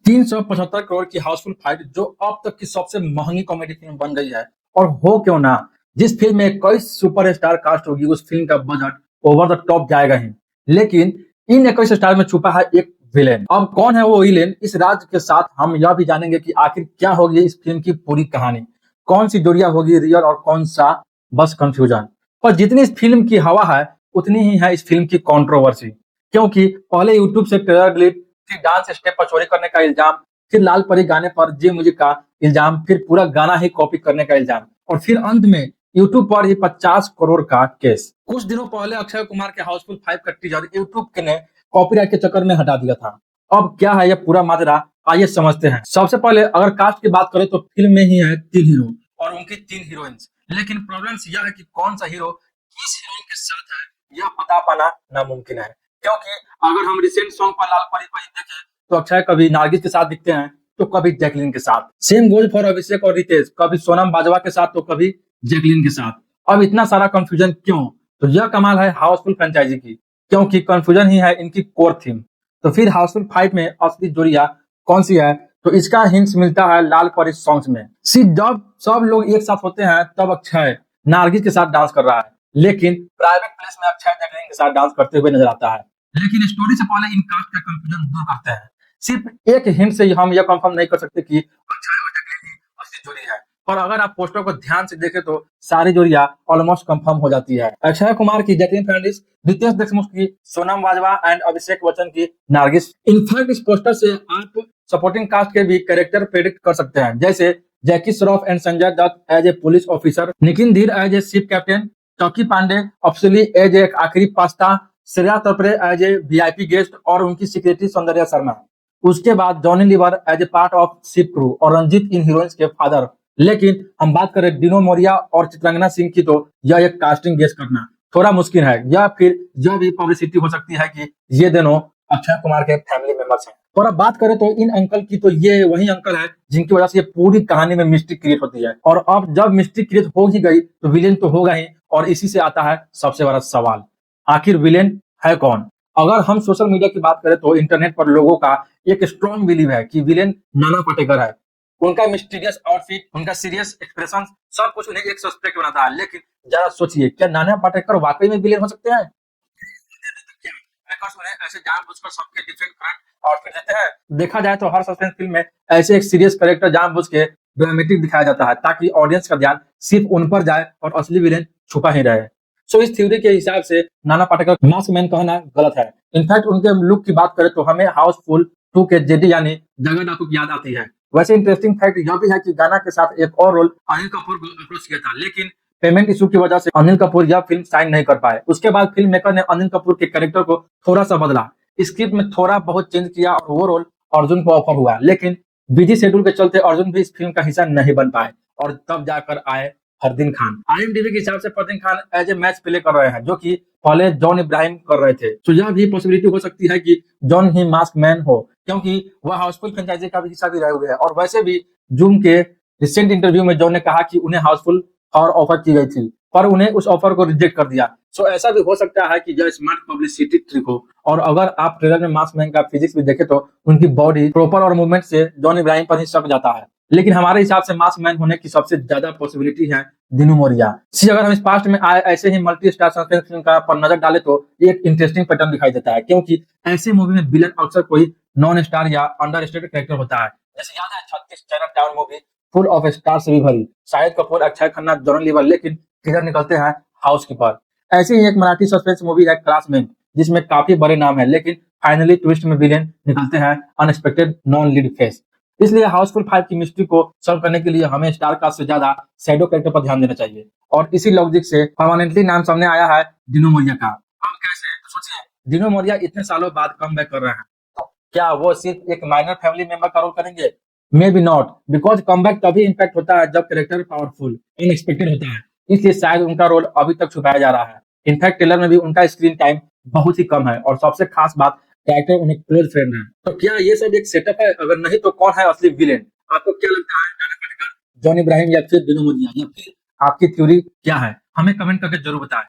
375 करोड़ की हाउसफुल फाइट जो अब तक की सबसे महंगी कॉमेडी फिल्म बन गई है। और हो क्यों ना, जिस फिल्म में 21 सुपरस्टार कास्ट होगी उस फिल्म का बजट ओवर द टॉप जाएगा ही। लेकिन इन 21 स्टार में छुपा है एक विलेन। अब कौन है वो विलेन, इस राज के साथ हम यह भी जानेंगे कि आखिर क्या होगी इस फिल्म की पूरी कहानी, कौन सी जोड़ियां होगी रियल और कौन सा बस कंफ्यूजन। पर जितनी इस फिल्म की हवा है उतनी ही है इस फिल्म की कंट्रोवर्सी। क्योंकि पहले यूट्यूब से ट्रेलर डिलीट, फिर डांस स्टेप पर चोरी करने का इल्जाम, फिर लाल परी गाने पर जे मुझे का इल्जाम, फिर पूरा गाना ही कॉपी करने का इल्जाम, और फिर अंत में यूट्यूब पर ही 50 करोड़ का केस। कुछ दिनों पहले अक्षय कुमार के हाउसफुल 5 का टीजर यूट्यूब के ने कॉपीराइट के चक्कर में हटा दिया था। अब क्या है यह पूरा माजरा, आइए समझते हैं। सबसे पहले अगर कास्ट की बात करें तो फिल्म में ही है 3 हीरो और उनकी 3 हीरोइंस। लेकिन प्रॉब्लम यह है कि कौन सा हीरो किस हीरोइन के साथ है यह पता पाना नामुमकिन है। क्योंकि अगर हम रिसेंट सॉन्ग पर लाल परी पर देखें तो अक्षय कभी नार्गिस के साथ दिखते हैं तो कभी जैकलीन के साथ। सेम गोज फॉर अभिषेक और रितेश, कभी सोनम बाजवा के साथ तो कभी जैकलीन के साथ। अब इतना सारा कंफ्यूजन क्यों? तो यह कमाल है हाउसफुल फ्रेंचाइजी की, क्योंकि कंफ्यूजन ही है इनकी कोर थीम। तो फिर हाउसफुल 5 में असली जोड़िया कौन सी है, तो इसका हिंट्स मिलता है लाल परी सॉन्ग्स में। सी जब सब लोग एक साथ होते हैं तब अक्षय नार्गिस के साथ डांस कर रहा है, लेकिन प्राइवेट प्लेस में अक्षय जैकलीन के साथ डांस करते हुए नजर आता है। लेकिन स्टोरी से पहले इन कास्ट का कंफ्यूजन दूर करते हैं। सिर्फ एक हिंट से हम यह कंफर्म नहीं कर सकते कि अक्षय और जैकलीन ही असली जोड़ी है। पर अगर आप पोस्टर को ध्यान से देखें तो सारी जोड़ियां ऑलमोस्ट कंफर्म हो जाती है। अक्षय कुमार की जैकलीन फर्नांडिस, रितेश देशमुख की सोनम बाजवा एंड अभिषेक बच्चन की नार्गिस। इनफैक्ट इस पोस्टर से आप सपोर्टिंग कास्ट के भी कैरेक्टर प्रेडिक्ट कर सकते हैं, जैसे Jackie Shroff and Sanjay Dutt as a police officer, Nitin Dhir as A ship captain, चौकी पांडे ऑफिशियली एज ए आखिरी पास्ता, Shreyas Talpade as a VIP guest और उनकी सेक्रेटरी सौंदर्या शर्मा। उसके बाद Johnny Lever as a part of ship crew और रंजीत इन हीरोइंस के फादर। लेकिन हम बात करें डिनो मोरिया और चित्रंगना सिंह की तो यह एक कास्टिंग गेस करना थोड़ा मुश्किल है, या फिर यह भी पब्लिसिटी हो सकती है कि ये दोनों अक्षय कुमार के फैमिली मेंबर्स हैं। और अब बात करें तो इन अंकल की, तो ये वही अंकल है जिनकी वजह से ये पूरी कहानी में मिस्ट्री क्रिएट होती है। और अब जब मिस्ट्री क्रिएट हो ही गई तो विलेन तो होगा ही, और इसी से आता है सबसे बड़ा सवाल, आखिर विलेन है कौन? अगर हम सोशल मीडिया की बात करें तो इंटरनेट पर लोगों का एक स्ट्रॉन्ग बिलीव है कि विलेन नाना पाटेकर है। उनका मिस्टीरियस आउटफिट, उनका सीरियस एक्सप्रेशन, सब कुछ उन्हें एक सस्पेक्ट बनाता है। लेकिन जरा सोचिए, क्या नाना पाटेकर वाकई में विलेन हो सकते हैं? हैकर्स उन्हें ऐसे जानबूझकर सबके डिफरेंट फ्रंट आउटफिट देते हैं। देखा जाए तो हर सस्पेंस फिल्म में ऐसे एक सीरियस कैरेक्टर जानबूझ के ड्रामेटिक दिखाया जाता है ताकि ऑडियंस का ध्यान सिर्फ उन पर जाए और असली विलेन छुपा ही रहे। सो इस थ्योरी के हिसाब से नाना पाटेकर मास्क मैन कहना गलत है। इनफैक्ट उनके लुक की बात करें तो हमें हाउसफुल 2 के जेडी यानी जगह डाकू की याद आती है। वैसे इंटरेस्टिंग फैक्ट यह भी है कि गाना के साथ एक और रोल अनिल कपूर को अप्रोच किया था, लेकिन पेमेंट इशू की वजह से अनिल कपूर यह फिल्म साइन नहीं कर पाए। उसके बाद फिल्म मेकर ने अनिल कपूर के कैरेक्टर को थोड़ा सा बदला, स्क्रिप्ट में थोड़ा बहुत चेंज किया और वो रोल अर्जुन को ऑफर हुआ। लेकिन बिजी शेड्यूल के चलते अर्जुन भी इस फिल्म का हिस्सा नहीं बन पाए और तब जाकर आए फरदीन खान। आईएमडीबी के हिसाब से Fardeen Khan as a match play कर रहे हैं, जो कि पहले जॉन इब्राहिम कर रहे थे। तो यह भी पॉसिबिलिटी हो सकती है कि जॉन ही मास्क मैन हो, क्योंकि वह हाउसफुल फ्रेंचाइजी का भी हिस्सा भी रहे हुए हैं। और वैसे भी जूम के रिसेंट इंटरव्यू में जॉन ने कहा कि उन्हें हाउसफुल और ऑफर की गई थी पर उन्हें उस ऑफर को रिजेक्ट कर दिया। सो ऐसा भी हो सकता है कि यह स्मार्ट पब्लिसिटी ट्रिक हो। और अगर आप ट्रेलर में मास्क मैन का फिजिक्स भी देखें तो उनकी बॉडी प्रॉपर और मूवमेंट से जॉन इब्राहिम पर ही शक जाता है। लेकिन हमारे हिसाब से मास्क मैन होने की सबसे ज्यादा पॉसिबिलिटी है दिनू मोरिया। सी अगर हम इस पास्ट में आए ऐसे ही मल्टी स्टार सस्पेंस फिल्म का पर नजर डाले तो एक इंटरेस्टिंग पैटर्न दिखाई देता है, क्योंकि ऐसे मूवी में विलन अक्सर कोई नॉन स्टार या अंडर स्टेटेड कैरेक्टर होता है। जैसे याद है 36 China town movie full of star से भी भरी, शाहिद कपूर, अक्षय खन्ना, जॉन लीवर, लेकिन किधर निकलते हैं हाउसकीपर। ऐसे ही एक मराठी सस्पेंस मूवी है क्लासमेट, जिसमें काफी बड़े नाम है लेकिन फाइनली ट्विस्ट में विलेन निकलते हैं अनएक्सपेक्टेड नॉन लीड फेस। इसलिए हाउसफुल 5 की मिस्ट्री को सॉल्व करने के लिए हमें स्टार कास्ट से ज्यादा शैडो कैरेक्टर पर ध्यान देना चाहिए। और इसी लॉजिक से परमानेंटली नाम सामने आया है डिनो मोरिया का। हम कैसे? तो सोचिए, डिनो मोरिया इतने सालों बाद कमबैक कर रहे हैं, तो क्या वो सिर्फ एक माइनर फैमिली मेंबर का रोल करेंगे? May be not, because comeback तभी इम्पैक्ट होता है जब कैरेक्टर पावरफुल अनएक्सपेक्टेड होता है। इसलिए शायद उनका रोल अभी तक छुपाया जा रहा है। इनफैक्ट ट्रेलर में भी उनका स्क्रीन टाइम बहुत ही कम है और सबसे खास बात, कैरेक्टर उन्हें क्लोज फ्रेंड है। तो क्या ये सब एक सेटअप है? अगर नहीं तो कौन है असली विलेन? आपको क्या लगता है, नाना पाटेकर, जॉन इब्राहिम या फिर डिनो मोरिया, या फिर आपकी थ्योरी क्या है? हमें कमेंट करके जरूर बताएं।